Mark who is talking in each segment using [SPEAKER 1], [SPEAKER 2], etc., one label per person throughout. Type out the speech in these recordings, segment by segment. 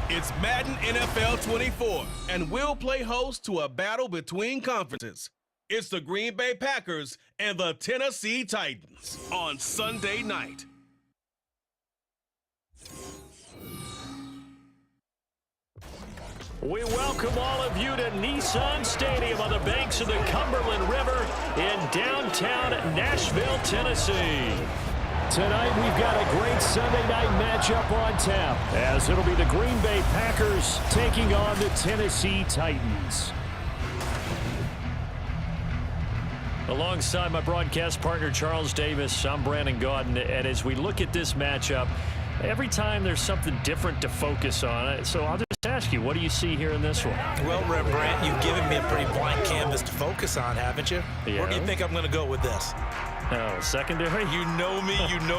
[SPEAKER 1] It's Madden NFL24, and we'll play host to a battle between conferences. It's the Green Bay Packers and the Tennessee Titans on Sunday night.
[SPEAKER 2] We welcome all of you to Nissan Stadium on the banks of the Cumberland River in downtown Nashville, Tennessee. Tonight, we've got a great Sunday night matchup on tap, as it'll be the Green Bay Packers taking on the Tennessee Titans. Alongside my broadcast partner, Charles Davis, I'm Brandon Gaudin, and as we look at this matchup, every time there's something different to focus on. So I'll just ask you, what do you see here in this one?
[SPEAKER 3] Well, Brant, you've given me a pretty blank canvas to focus on, haven't you?
[SPEAKER 2] Yeah.
[SPEAKER 3] Where do you think I'm going to go with this?
[SPEAKER 2] Oh, secondary?
[SPEAKER 3] You know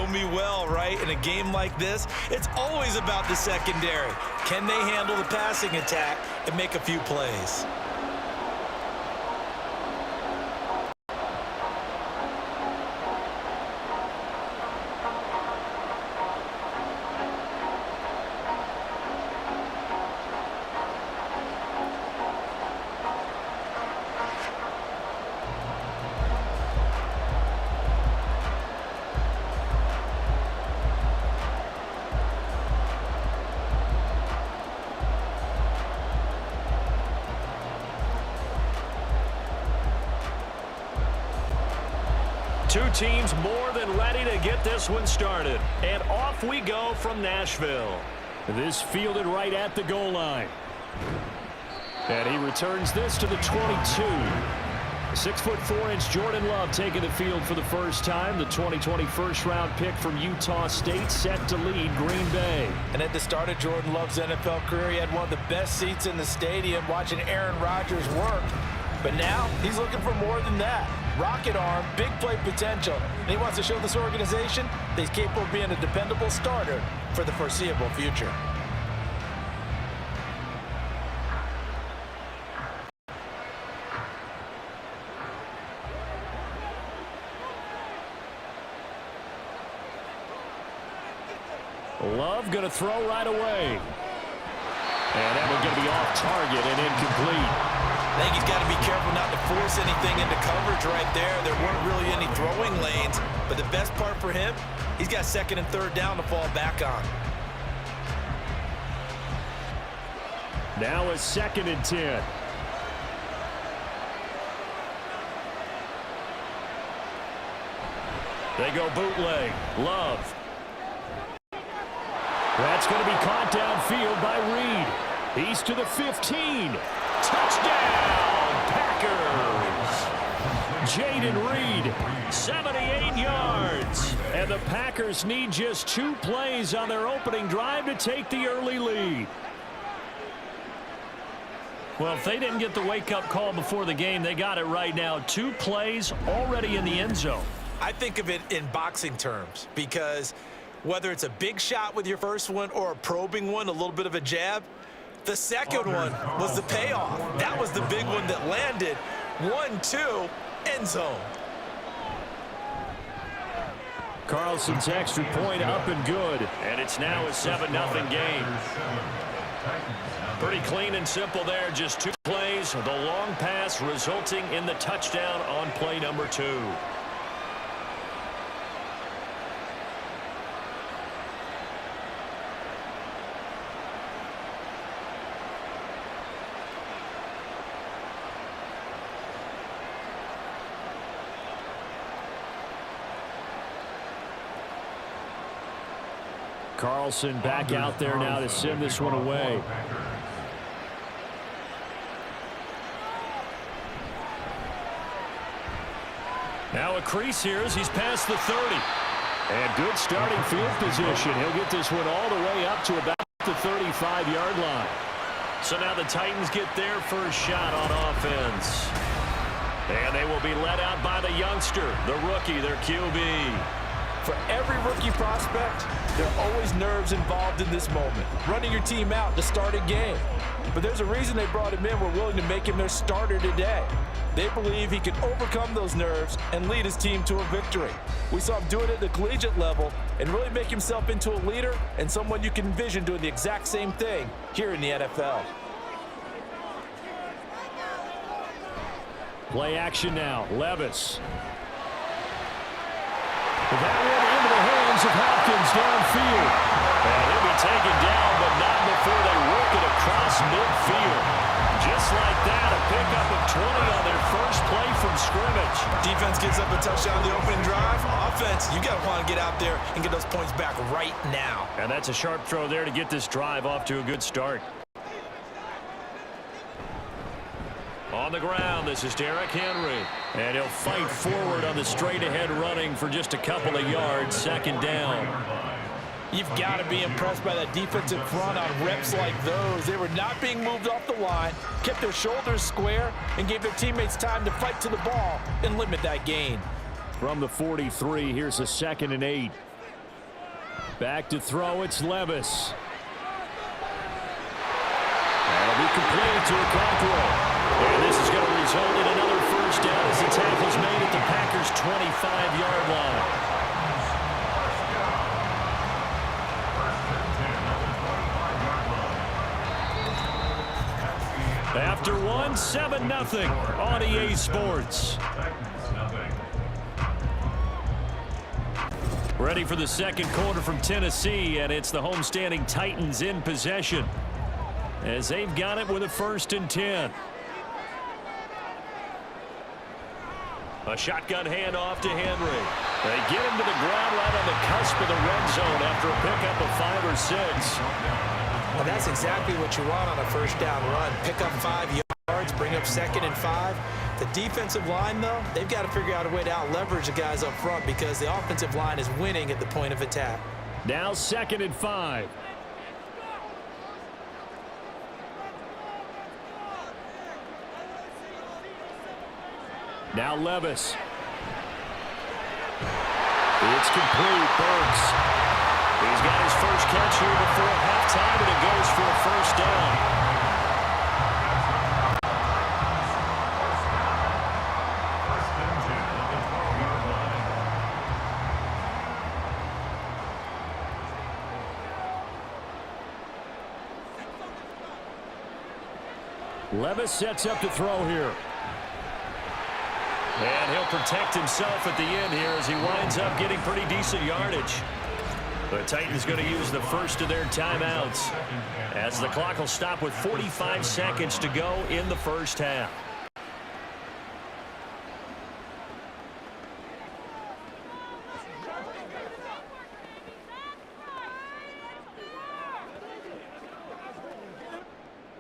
[SPEAKER 3] me well, right? In a game like this, it's always about the secondary. Can they handle the passing attack and make a few plays?
[SPEAKER 2] Two teams more than ready to get this one started. And off we go from Nashville. This fielded right at the goal line. And he returns this to the 22. 6'4" Jordan Love taking the field for the first time. The 2020 first-round pick from Utah State set to lead Green Bay.
[SPEAKER 3] And at the start of Jordan Love's NFL career, he had one of the best seats in the stadium watching Aaron Rodgers work. But now he's looking for more than that. Rocket arm, big play potential. And he wants to show this organization that he's capable of being a dependable starter for the foreseeable future.
[SPEAKER 2] Love going to throw right away. And that one's going to be off target and incomplete.
[SPEAKER 3] I think he's got to be careful not to force anything into coverage right there. There weren't really any throwing lanes, but the best part for him, he's got second and third down to fall back on.
[SPEAKER 2] Now a 2nd and 10. They go bootleg. Love. That's going to be caught downfield by Reed. He's to the 15. Touchdown, Packers! Jaden Reed, 78 yards. And the Packers need just 2 plays on their opening drive to take the early lead. Well, if they didn't get the wake-up call before the game, they got it right now. 2 plays already in the end zone.
[SPEAKER 3] I think of it in boxing terms because whether it's a big shot with your first one or a probing one, a little bit of a jab, the second one was the payoff. That was the big one that landed. 1-2, end zone.
[SPEAKER 2] Carlson's extra point up and good. And it's now a 7-0 game. Pretty clean and simple there. Just 2 plays. The long pass resulting in the touchdown on play number 2. Carlson back out there now to send this one away. Now a crease here as he's past the 30. And good starting field position. He'll get this one all the way up to about the 35-yard line. So now the Titans get their first shot on offense. And they will be led out by the youngster, the rookie, their QB.
[SPEAKER 3] For every rookie prospect, there are always nerves involved in this moment. Running your team out to start a game. but there's a reason they brought him in. We're willing to make him their starter today. They believe he can overcome those nerves and lead his team to a victory. We saw him do it at the collegiate level and really make himself into a leader and someone you can envision doing the exact same thing here in the NFL.
[SPEAKER 2] Play action now. Levis. That one into the hands of Hopkins downfield. And he'll be taken down, but not before they work it across midfield. Just like that, a pickup of 20 on their first play from scrimmage.
[SPEAKER 3] Defense gets up a touchdown the opening drive. Offense, you got to want to get out there and get those points back right now.
[SPEAKER 2] And that's a sharp throw there to get this drive off to a good start. On the ground, this is Derrick Henry. And he'll fight forward on the straight-ahead running for just a couple of yards, second down.
[SPEAKER 3] You've got to be impressed by that defensive front on reps like those. They were not being moved off the line, kept their shoulders square, and gave their teammates time to fight to the ball and limit that gain.
[SPEAKER 2] From the 43, here's a 2nd and 8. Back to throw, it's Levis. That'll be completed to Okonkwo. And this is going to result in another first down as the tackle's made at the Packers' 25-yard line. After one, 7-0 on EA Sports. Ready for the second quarter from Tennessee, and it's the homestanding Titans in possession as they've got it with a 1st and 10. A shotgun handoff to Henry. They get him to the ground right on the cusp of the red zone after a pickup of 5 or 6.
[SPEAKER 3] Well, that's exactly what you want on a first down run. Pick up 5 yards, bring up 2nd and 5. The defensive line, though, they've got to figure out a way to out-leverage the guys up front because the offensive line is winning at the point of attack.
[SPEAKER 2] Now 2nd and 5. Now Levis. It's complete. Burks. He's got his first catch here before halftime, and it goes for a first down. Levis sets up to throw here. And he'll protect himself at the end here as he winds up getting pretty decent yardage. The Titans going to use the first of their timeouts as the clock will stop with 45 seconds to go in the first half.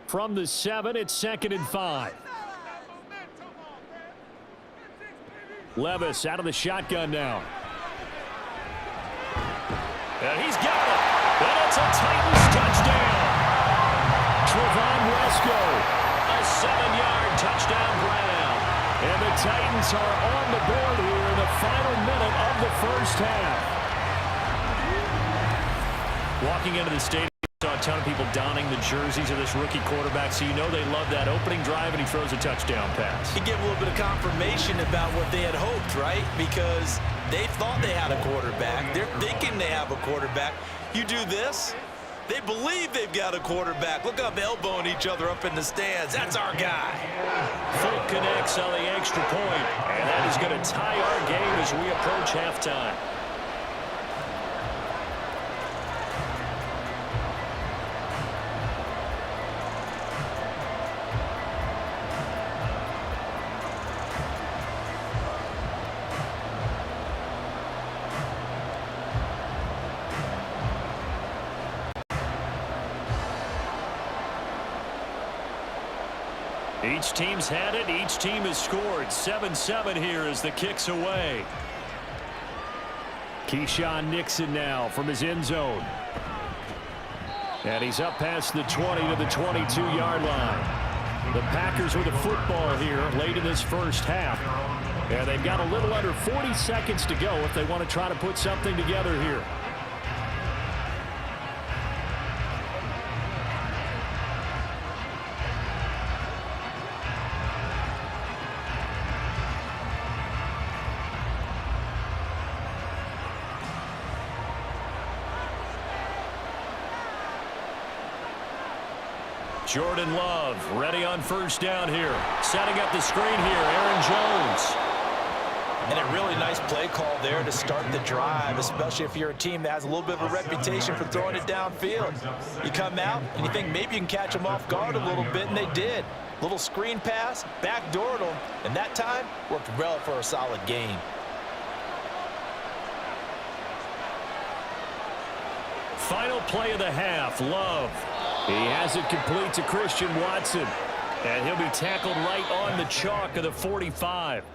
[SPEAKER 2] From the 7, it's 2nd and 5. Levis out of the shotgun now. And he's got it. And it's a Titans touchdown. Trevon Wesco, a 7-yard touchdown grab. And the Titans are on the board here in the final minute of the first half. Walking into the stadium, saw a ton of people donning the jerseys of this rookie quarterback, so you know they love that opening drive, and he throws a touchdown pass.
[SPEAKER 3] You get a little bit of confirmation about what they had hoped, right? Because they thought they had a quarterback. They're thinking they have a quarterback. You do this, they believe they've got a quarterback. Look up, elbowing each other up in the stands. That's our guy.
[SPEAKER 2] Folk connects on the extra point, and that is going to tie our game as we approach halftime. Each team's had it. Each team has scored. 7-7 here as the kick's away. Keyshawn Nixon now from his end zone. And he's up past the 20 to the 22-yard line. The Packers with the football here late in this first half. And they've got a little under 40 seconds to go if they want to try to put something together here. Jordan Love ready on first down here. Setting up the screen here, Aaron Jones.
[SPEAKER 3] And a really nice play call there to start the drive, especially if you're a team that has a little bit of a reputation for throwing it downfield. You come out and you think maybe you can catch them off guard a little bit, and they did. Little screen pass, backdoored them, and that time worked well for a solid gain.
[SPEAKER 2] Final play of the half, Love. He has it complete to Christian Watson, and he'll be tackled right on the chalk of the 45.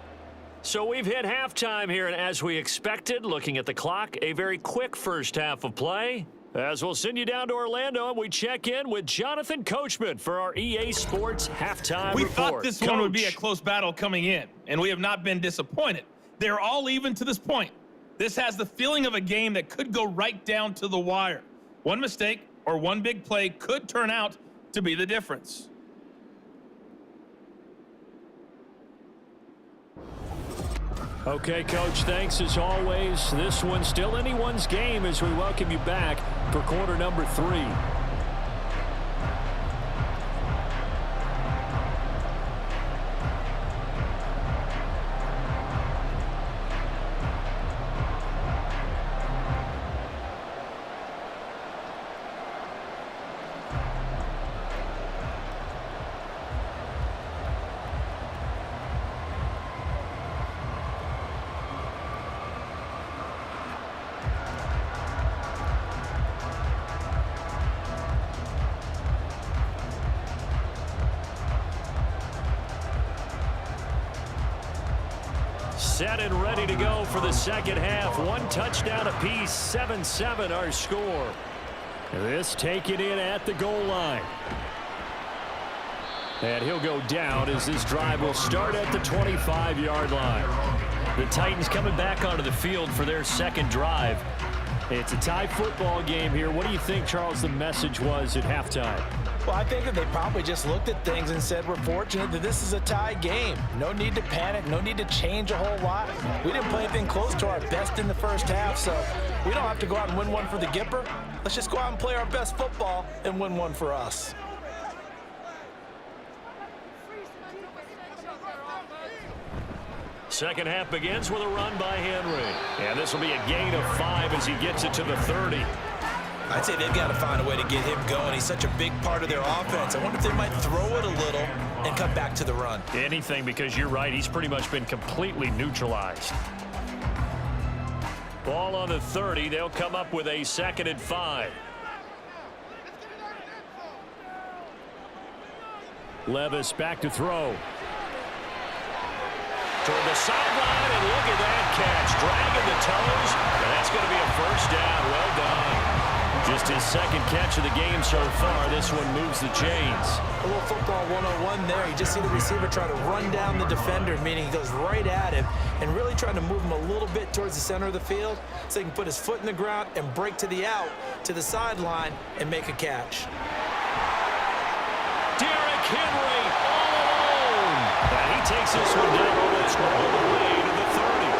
[SPEAKER 2] So we've hit halftime here, and as we expected, looking at the clock, a very quick first half of play. As we'll send you down to Orlando, and we check in with Jonathan Coachman for our EA Sports halftime report.
[SPEAKER 4] We thought this one would be a close battle coming in, and we have not been disappointed. They're all even to this point. This has the feeling of a game that could go right down to the wire. One mistake or one big play could turn out to be the difference.
[SPEAKER 2] Okay, Coach, thanks as always. This one's still anyone's game as we welcome you back for quarter number 3. Set and ready to go for the second half. One touchdown apiece, 7-7 our score. This taken in at the goal line. And he'll go down as this drive will start at the 25-yard line. The Titans coming back onto the field for their second drive. It's a tie football game here. What do you think, Charles, the message was at halftime?
[SPEAKER 3] Well, I think that they probably just looked at things and said, we're fortunate that this is a tie game. No need to panic, no need to change a whole lot. We didn't play anything close to our best in the first half, so we don't have to go out and win one for the Gipper. Let's just go out and play our best football and win one for us.
[SPEAKER 2] Second half begins with a run by Henry. And this will be a gain of 5 as he gets it to the 30.
[SPEAKER 3] I'd say they've got to find a way to get him going. He's such a big part of their offense. I wonder if they might throw it a little and come back to the run.
[SPEAKER 2] Anything, because you're right. He's pretty much been completely neutralized. Ball on the 30. They'll come up with a 2nd and 5. Levis back to throw. Toward the sideline, and look at that catch. Dragging the toes, and that's going to be a first down. Well done. Just his second catch of the game so far. This one moves the chains.
[SPEAKER 3] A little football 101 there. You just see the receiver try to run down the defender, meaning he goes right at him and really trying to move him a little bit towards the center of the field so he can put his foot in the ground and break to the out, to the sideline, and make a catch.
[SPEAKER 2] Derrick Henry all alone. And he takes this one down almost all the way to the 30.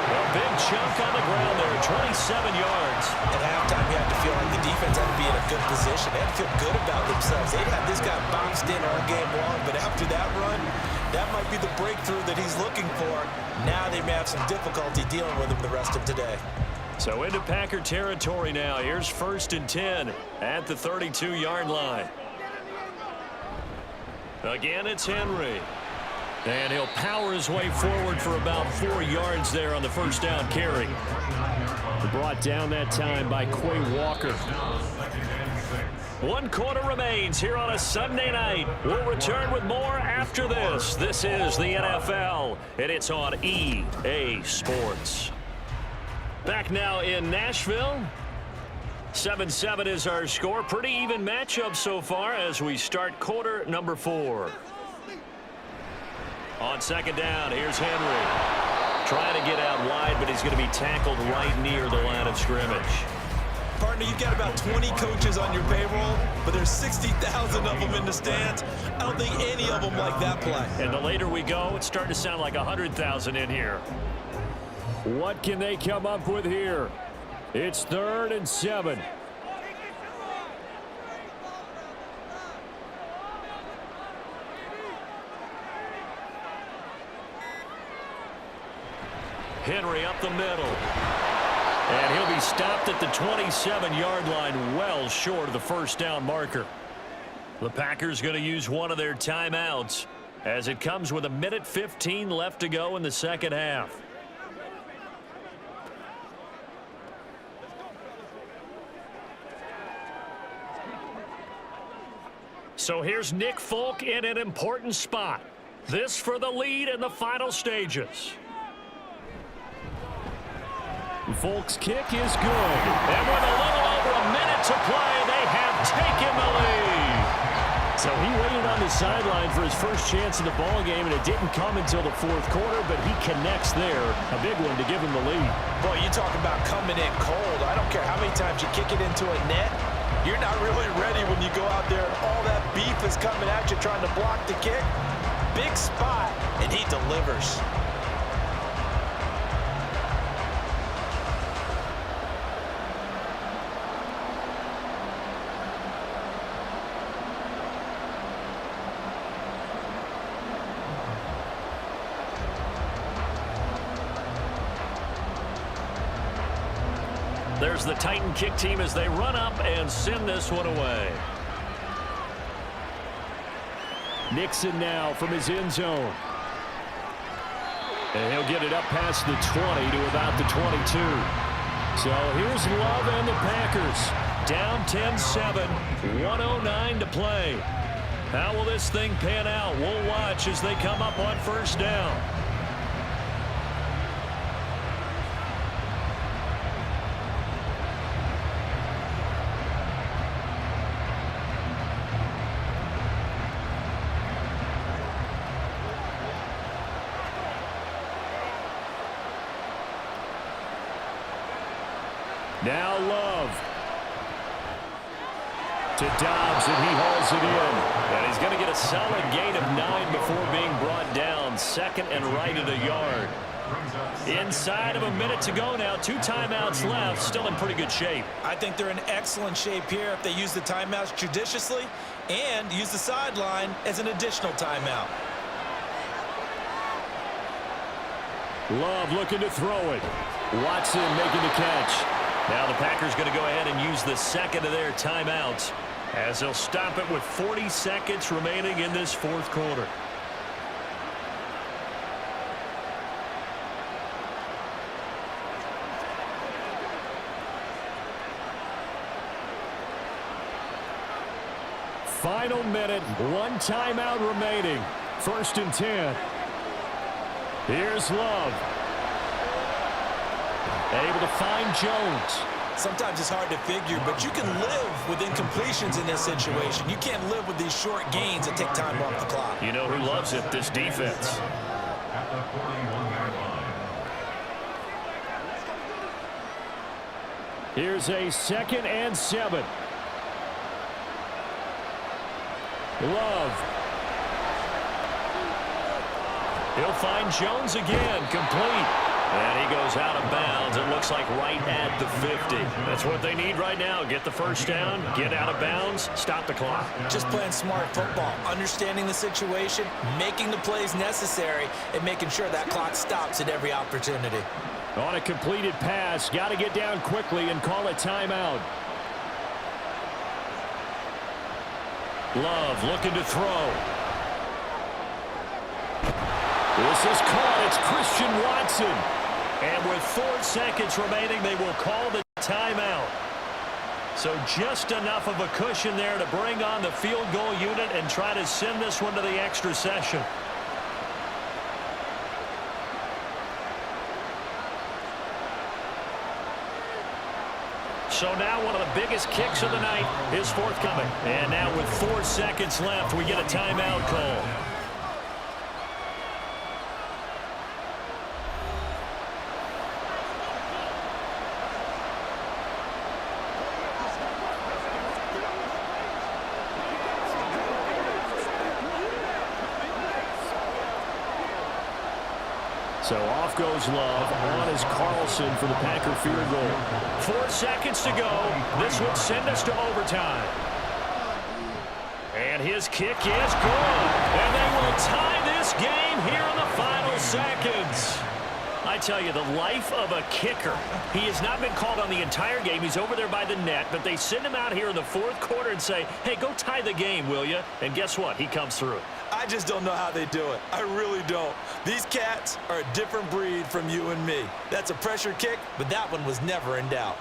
[SPEAKER 2] A big chunk on the ground there, 27 yards.
[SPEAKER 3] At halftime, you have to feel like the defense had to be in a good position. They had to feel good about themselves. They'd have this guy boxed in all game long, but after that run, that might be the breakthrough that he's looking for. Now they may have some difficulty dealing with him the rest of today.
[SPEAKER 2] So into Packer territory now. Here's 1st and 10 at the 32-yard line. Again, it's Henry. And he'll power his way forward for about 4 yards there on the first down carry. Brought down that time by Kwai Walker. 1 quarter remains here on a Sunday night. We'll return with more after this. This is the NFL, and it's on EA Sports. Back now in Nashville. 7-7 is our score. Pretty even matchup so far as we start quarter number 4. On second down, here's Henry. Trying to get out wide, but he's going to be tackled right near the line of scrimmage.
[SPEAKER 3] Partner, you've got about 20 coaches on your payroll, but there's 60,000 of them in the stands. I don't think any of them like that play.
[SPEAKER 2] And the later we go, it's starting to sound like 100,000 in here. What can they come up with here? It's 3rd and 7. Henry up the middle. And he'll be stopped at the 27-yard line, well short of the first down marker. The Packers going to use one of their timeouts as it comes with 1:15 left to go in the second half. So here's Nick Folk in an important spot. This for the lead in the final stages. Folk's kick is good. And with a little over a minute to play, they have taken the lead. So he waited on the sideline for his first chance in the ball game, and it didn't come until the fourth quarter, but he connects there. A big one to give him the lead.
[SPEAKER 3] Boy, you talk about coming in cold. I don't care how many times you kick it into a net. You're not really ready when you go out there and all that beef is coming at you trying to block the kick. Big spot, and he delivers.
[SPEAKER 2] There's the Titan kick team as they run up and send this one away. Nixon now from his end zone. And he'll get it up past the 20 to about the 22. So here's Love and the Packers. Down 10-7, 1:09 to play. How will this thing pan out? We'll watch as they come up on first down. Now Love to Dobbs, and he hauls it in. And he's going to get a solid gain of 9 before being brought down. Second and right at a yard. Inside of a minute to go now. 2 timeouts left. Still in pretty good shape.
[SPEAKER 3] I think they're in excellent shape here if they use the timeouts judiciously and use the sideline as an additional timeout.
[SPEAKER 2] Love looking to throw it. Watson making the catch. Now the Packers going to go ahead and use the second of their timeouts as they'll stop it with 40 seconds remaining in this fourth quarter. Final minute, 1 timeout remaining. 1st and 10. Here's Love. Able to find Jones.
[SPEAKER 3] Sometimes it's hard to figure, but you can live with incompletions in this situation. You can't live with these short gains that take time off the clock.
[SPEAKER 2] You know who loves it? This defense. Here's a 2nd and 7. Love. He'll find Jones again, complete. And he goes out of bounds. It looks like right at the 50. That's what they need right now. Get the first down, get out of bounds, stop the clock.
[SPEAKER 3] Just playing smart football, understanding the situation, making the plays necessary, and making sure that clock stops at every opportunity.
[SPEAKER 2] On a completed pass, got to get down quickly and call a timeout. Love looking to throw. This is caught. It's Christian Watson. And with 4 seconds remaining, they will call the timeout. So just enough of a cushion there to bring on the field goal unit and try to send this one to the extra session. So now one of the biggest kicks of the night is forthcoming. And now with 4 seconds left, we get a timeout call. So off goes Love. On is Carlson for the Packer field goal. 4 seconds to go. This would send us to overtime. And his kick is good. And they will tie this game here in the final seconds. I tell you, the life of a kicker. He has not been called on the entire game. He's over there by the net, but they send him out here in the fourth quarter and say, hey, go tie the game, will you? And guess what? He comes through.
[SPEAKER 3] I just don't know how they do it. I really don't. These cats are a different breed from you and me. That's a pressure kick, but that one was never in doubt.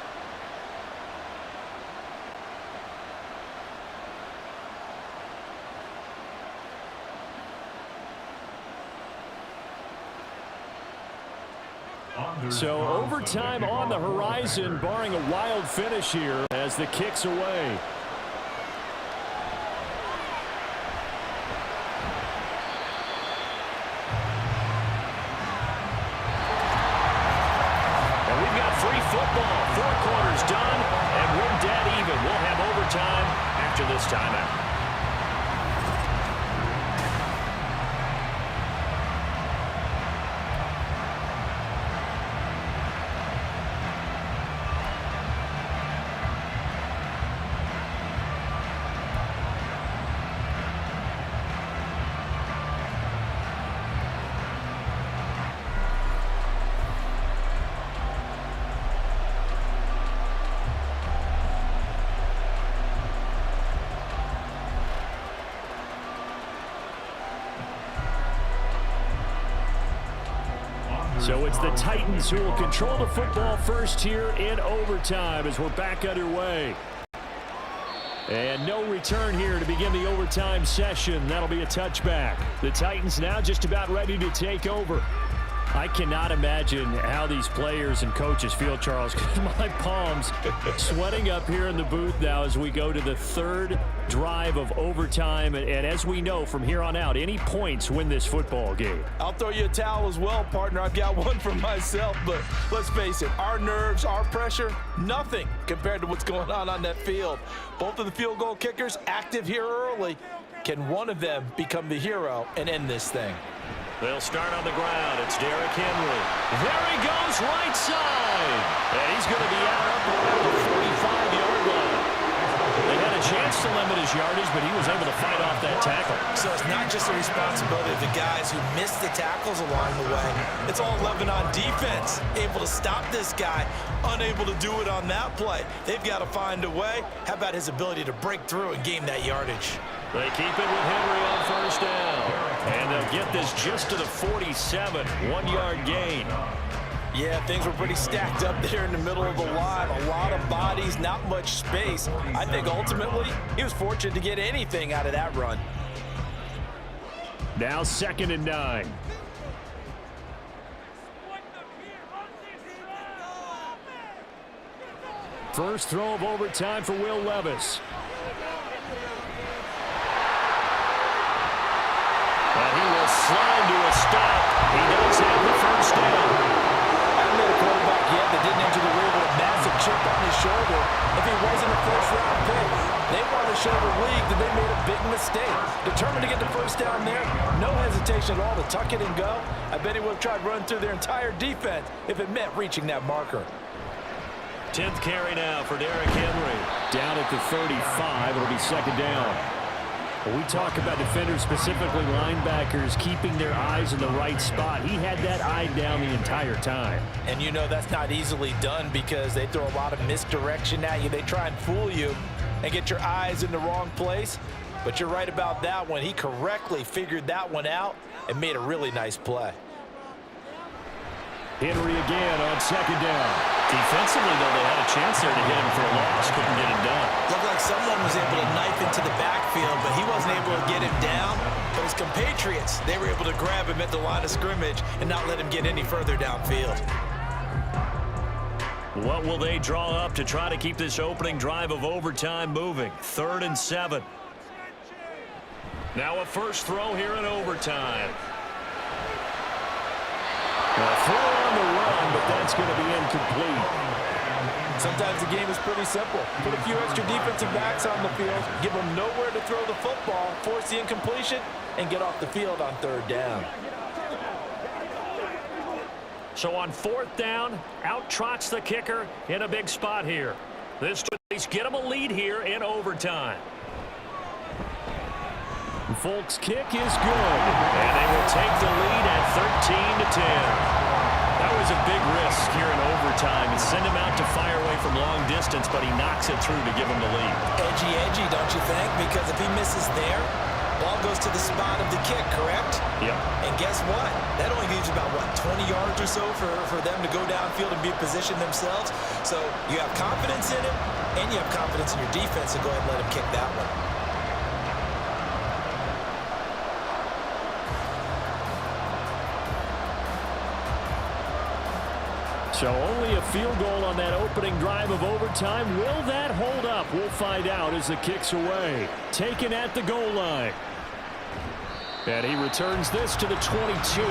[SPEAKER 2] So overtime on the horizon, barring a wild finish here as the kick's away. And we've got free football. 4 quarters done, and we're dead even. We'll have overtime after this timeout. So it's the Titans who will control the football first here in overtime as we're back underway. And no return here to begin the overtime session. That'll be a touchback. The Titans now just about ready to take over. I cannot imagine how these players and coaches feel, Charles. My palms sweating up here in the booth now as we go to the third drive of overtime. And as we know from here on out, any points win this football game.
[SPEAKER 3] I'll throw you a towel as well, partner. I've got one for myself, but let's face it, our nerves, our pressure, nothing compared to what's going on that field. Both of the field goal kickers active here early. Can one of them become the hero and end this thing?
[SPEAKER 2] They'll start on the ground. It's Derrick Henry. There he goes, right side. And he's going to be out up around the 45-yard line. They had a chance to limit his yardage, but he was able to fight off that tackle.
[SPEAKER 3] So it's not just the responsibility of the guys who missed the tackles along the way. It's all 11 on defense, able to stop this guy, unable to do it on that play. They've got to find a way. How about his ability to break through and gain that yardage?
[SPEAKER 2] They keep it with Henry on first down. And they'll get this just to the 47, 1-yard gain.
[SPEAKER 3] Yeah, things were pretty stacked up there in the middle of the line. A lot of bodies, not much space. I think ultimately he was fortunate to get anything out of that run.
[SPEAKER 2] Now 2nd and 9. First throw of overtime for Will Levis. And he will slide to a stop. He does have the first down.
[SPEAKER 3] I haven't met a quarterback yet that didn't enter the league with a massive chip on his shoulder. If he wasn't a first-round pick, they want to show the league that they made a big mistake. Determined to get the first down there, no hesitation at all to tuck it and go. I bet he would have tried running through their entire defense if it meant reaching that marker.
[SPEAKER 2] 10th carry now for Derrick Henry. Down at the 35, it'll be 2nd down. We talk about defenders, specifically linebackers, keeping their eyes in the right spot. He had that eye down the entire time.
[SPEAKER 3] And you know that's not easily done because they throw a lot of misdirection at you. They try and fool you and get your eyes in the wrong place. But you're right about that one. He correctly figured that one out and made a really nice play.
[SPEAKER 2] Henry again on 2nd down. Defensively, though, they had a chance there to hit him for a loss. Couldn't get it done.
[SPEAKER 3] Looked like someone was able to knife into the backfield, but he wasn't able to get him down. But his compatriots, they were able to grab him at the line of scrimmage and not let him get any further downfield.
[SPEAKER 2] What will they draw up to try to keep this opening drive of overtime moving? 3rd and 7. Now a first throw here in overtime. A throw on the run, but that's going to be incomplete.
[SPEAKER 3] Sometimes the game is pretty simple. Put a few extra defensive backs on the field, give them nowhere to throw the football, force the incompletion, and get off the field on 3rd down.
[SPEAKER 2] So on 4th down, out trots the kicker in a big spot here. This to at least get them a lead here in overtime. Folk's kick is good, and they will take the lead at 13-10. That a big risk here in overtime and send him out to fire away from long distance, but he knocks it through to give him the lead.
[SPEAKER 3] Edgy, don't you think? Because if he misses there, ball goes to the spot of the kick, correct?
[SPEAKER 2] Yep.
[SPEAKER 3] And guess what? That only leaves about, 20 yards or so for them to go downfield and be positioned themselves. So you have confidence in him, and you have confidence in your defense to go ahead and let him kick that one.
[SPEAKER 2] So only a field goal on that opening drive of overtime. Will that hold up? We'll find out as the kick's away. Taken at the goal line. And he returns this to the 22.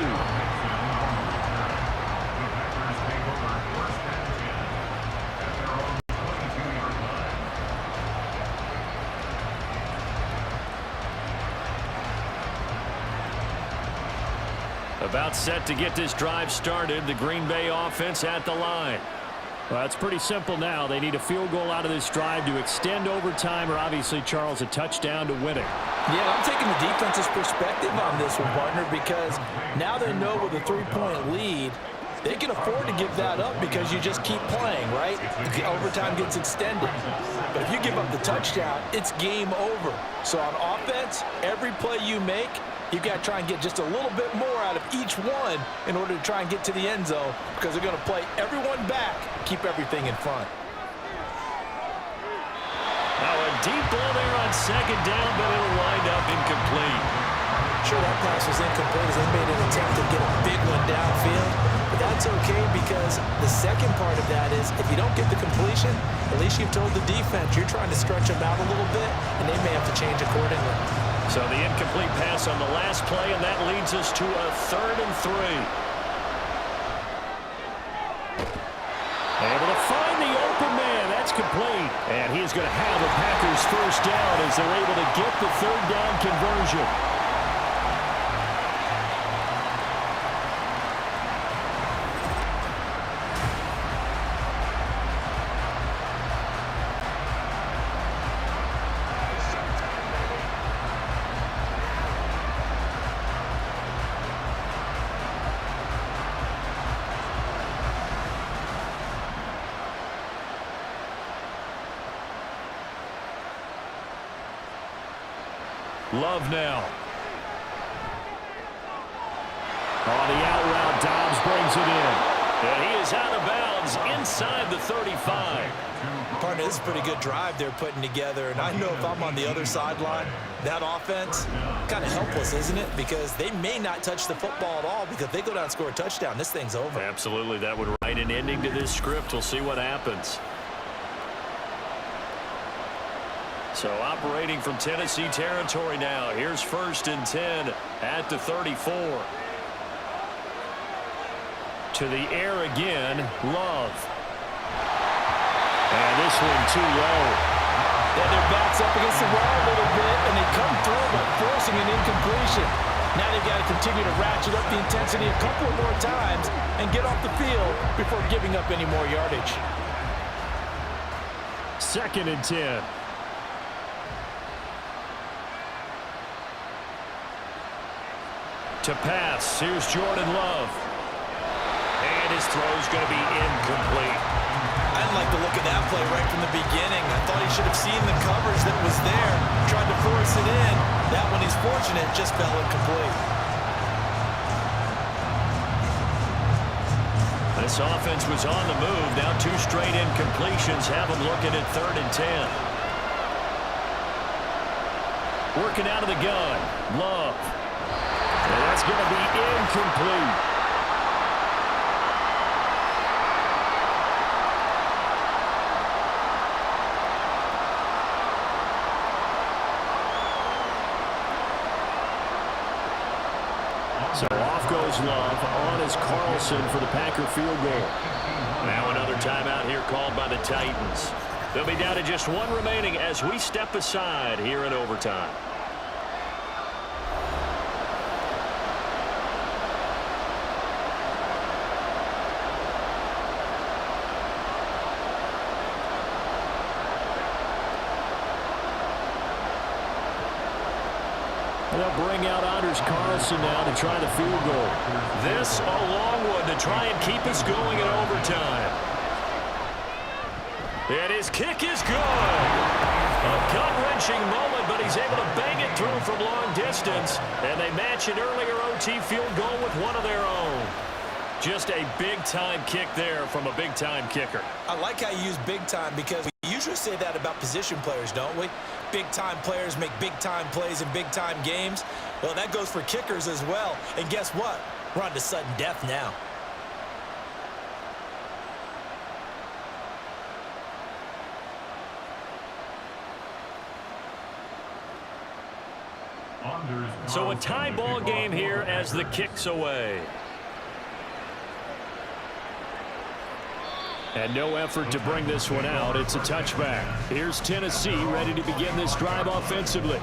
[SPEAKER 2] About set to get this drive started. The Green Bay offense at the line. Well, it's pretty simple now. They need a field goal out of this drive to extend overtime, or obviously, Charles, a touchdown to win it.
[SPEAKER 3] Yeah, I'm taking the defense's perspective on this one, partner, because now they know with a 3-point lead, they can afford to give that up because you just keep playing, right? The overtime gets extended. But if you give up the touchdown, it's game over. So on offense, every play you make, you've got to try and get just a little bit more out of each one in order to try and get to the end zone, because they're going to play everyone back, keep everything in front.
[SPEAKER 2] Now a deep ball there on second down, but it'll wind up incomplete.
[SPEAKER 3] Sure, that pass was incomplete as they made an attempt to get a big one downfield, but that's okay because the second part of that is if you don't get the completion, at least you've told the defense you're trying to stretch them out a little bit, and they may have to change accordingly.
[SPEAKER 2] So the incomplete pass on the last play, and that leads us to a 3rd and 3. Able to find the open man. That's complete. And he's going to have a Packers first down as they're able to get the 3rd down conversion. Love now. On the out route, Dobbs brings it in. And he is out of bounds inside the 35.
[SPEAKER 3] Partner, this is a pretty good drive they're putting together. And I know if I'm on the other sideline, that offense, kind of helpless, isn't it? Because they may not touch the football at all, because if they go down and score a touchdown, this thing's over.
[SPEAKER 2] Absolutely. That would write an ending to this script. We'll see what happens. So operating from Tennessee territory now. Here's 1st and 10 at the 34. To the air again, Love. And this one too low.
[SPEAKER 3] Yeah, their back's up against the wall a little bit, and they come through by forcing an incompletion. Now they've got to continue to ratchet up the intensity a couple more times and get off the field before giving up any more yardage.
[SPEAKER 2] 2nd and 10. To pass, here's Jordan Love. And his throw's going to be incomplete.
[SPEAKER 3] I didn't like the look of that play right from the beginning. I thought he should have seen the coverage that was there, tried to force it in. That one, he's fortunate, just fell incomplete.
[SPEAKER 2] This offense was on the move. Now 2 straight incompletions have them looking at 3rd and 10. Working out of the gun, Love. And that's going to be incomplete. So off goes Love. On is Carlson for the Packer field goal. Now another timeout here called by the Titans. They'll be down to just 1 remaining as we step aside here in overtime. They'll bring out Anders Carlson now to try the field goal. This a long one to try and keep us going in overtime. And his kick is good. A gut-wrenching moment, but he's able to bang it through from long distance. And they match an earlier OT field goal with one of their own. Just a big-time kick there from a big-time kicker.
[SPEAKER 3] I like how you use big-time because we usually say that about position players, don't we? Big-time players make big-time plays in big-time games. Well, that goes for kickers as well. And guess what? We're on to sudden death now.
[SPEAKER 2] So a tie ball game here as the kick's away. And no effort to bring this one out. It's a touchback. Here's Tennessee ready to begin this drive offensively.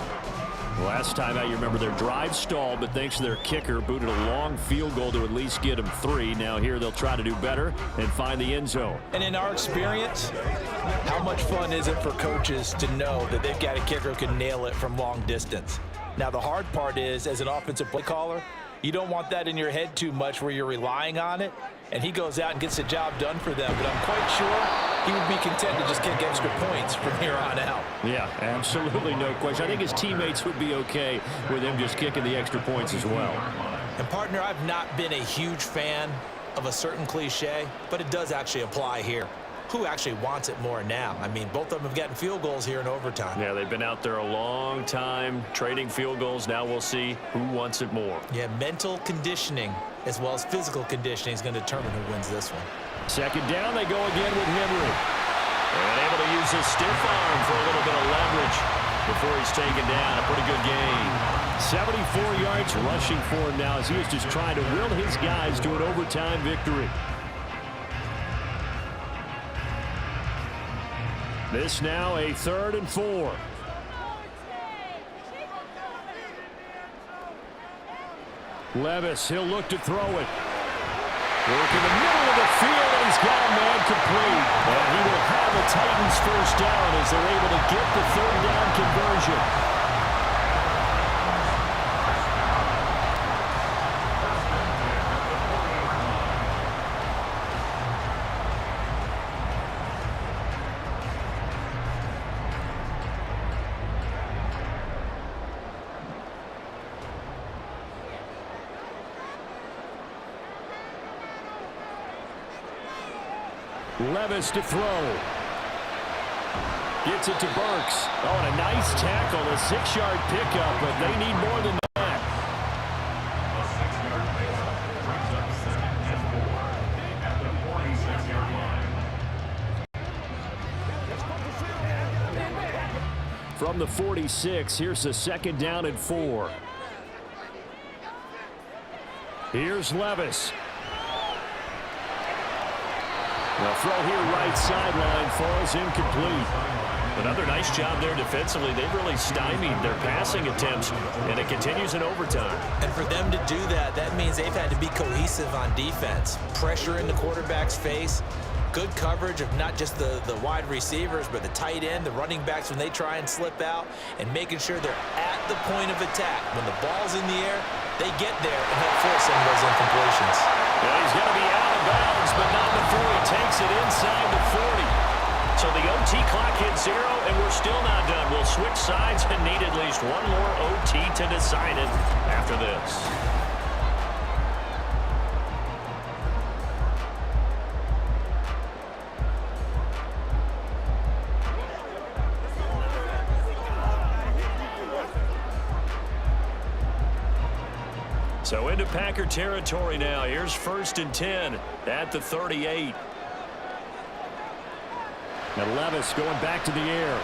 [SPEAKER 2] Last time out, you remember their drive stalled, but thanks to their kicker, booted a long field goal to at least get them 3. Now here they'll try to do better and find the end zone.
[SPEAKER 3] And in our experience, how much fun is it for coaches to know that they've got a kicker who can nail it from long distance? Now, the hard part is, as an offensive play caller, you don't want that in your head too much where you're relying on it, and he goes out and gets the job done for them. But I'm quite sure he would be content to just kick extra points from here on out.
[SPEAKER 2] Yeah, absolutely no question. I think his teammates would be okay with him just kicking the extra points as well.
[SPEAKER 3] And, partner, I've not been a huge fan of a certain cliche, but it does actually apply here. Who actually wants it more now? I mean, both of them have gotten field goals here in overtime.
[SPEAKER 2] Yeah, they've been out there a long time trading field goals. Now we'll see who wants it more.
[SPEAKER 3] Yeah, mental conditioning as well as physical conditioning is going to determine who wins this one.
[SPEAKER 2] Second down, they go again with Henry. And able to use his stiff arm for a little bit of leverage before he's taken down. A pretty good gain. 74 yards rushing for him now as he is just trying to will his guys to an overtime victory. This now a 3rd and 4. Levis, he'll look to throw it. Work in the middle of the field, and he's got a man complete. And he will have the Titans first down as they're able to get the 3rd down conversion. Levis to throw. Gets it to Burks. Oh, and a nice tackle, a 6-yard pickup, but they need more than that. From the 46, here's the 2nd down and 4. Here's Levis. The throw here right sideline falls incomplete. Another nice job there defensively. They've really stymied their passing attempts, and it continues in overtime.
[SPEAKER 3] And for them to do that, that means they've had to be cohesive on defense. Pressure in the quarterback's face. Good coverage of not just the wide receivers, but the tight end, the running backs when they try and slip out, and making sure they're at the point of attack. When the ball's in the air, they get there and help force some of those incompletions.
[SPEAKER 2] Yeah, he's going to be out of bounds, but not before he takes it inside the 40. So the OT clock hits 0, and we're still not done. We'll switch sides and need at least one more OT to decide it after this. So into Packer territory now. Here's 1st and 10 at the 38. And Levis going back to the air.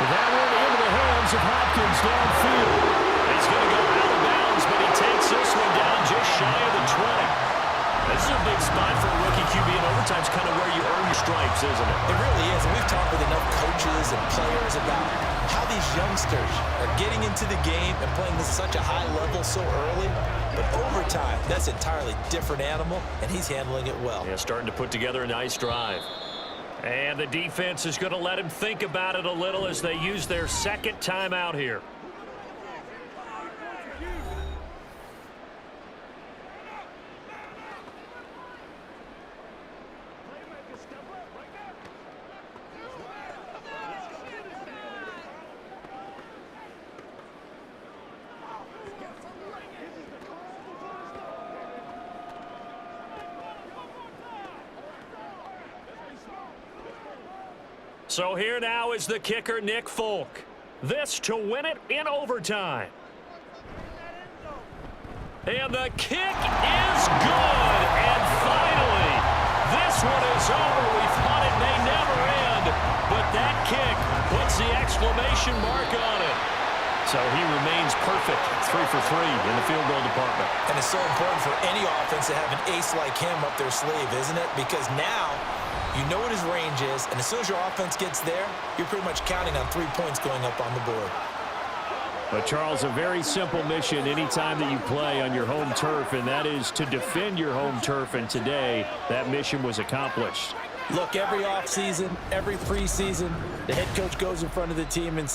[SPEAKER 2] That one into the hands of Hopkins downfield. He's going to go out of bounds, but he takes this one down just shy of the 20. This is a big spot for a rookie QB, and overtime's kind of where you earn your stripes, isn't it?
[SPEAKER 3] It really is, and we've talked with enough coaches and players about how these youngsters are getting into the game and playing this such a high level so early. But overtime, that's an entirely different animal, and he's handling it well.
[SPEAKER 2] Yeah, starting to put together a nice drive. And the defense is going to let him think about it a little as they use their 2nd timeout here. So here now is the kicker, Nick Folk. This to win it in overtime. And the kick is good. And finally, this one is over. We thought it may never end, but that kick puts the exclamation mark on it. So he remains perfect, 3 for 3 in the field goal department.
[SPEAKER 3] And it's so important for any offense to have an ace like him up their sleeve, isn't it? Because now you know what his range is, and as soon as your offense gets there, you're pretty much counting on 3 points going up on the board.
[SPEAKER 2] But, Charles, a very simple mission anytime that you play on your home turf, and that is to defend your home turf, and today that mission was accomplished.
[SPEAKER 3] Look, every offseason, every preseason, the head coach goes in front of the team and says,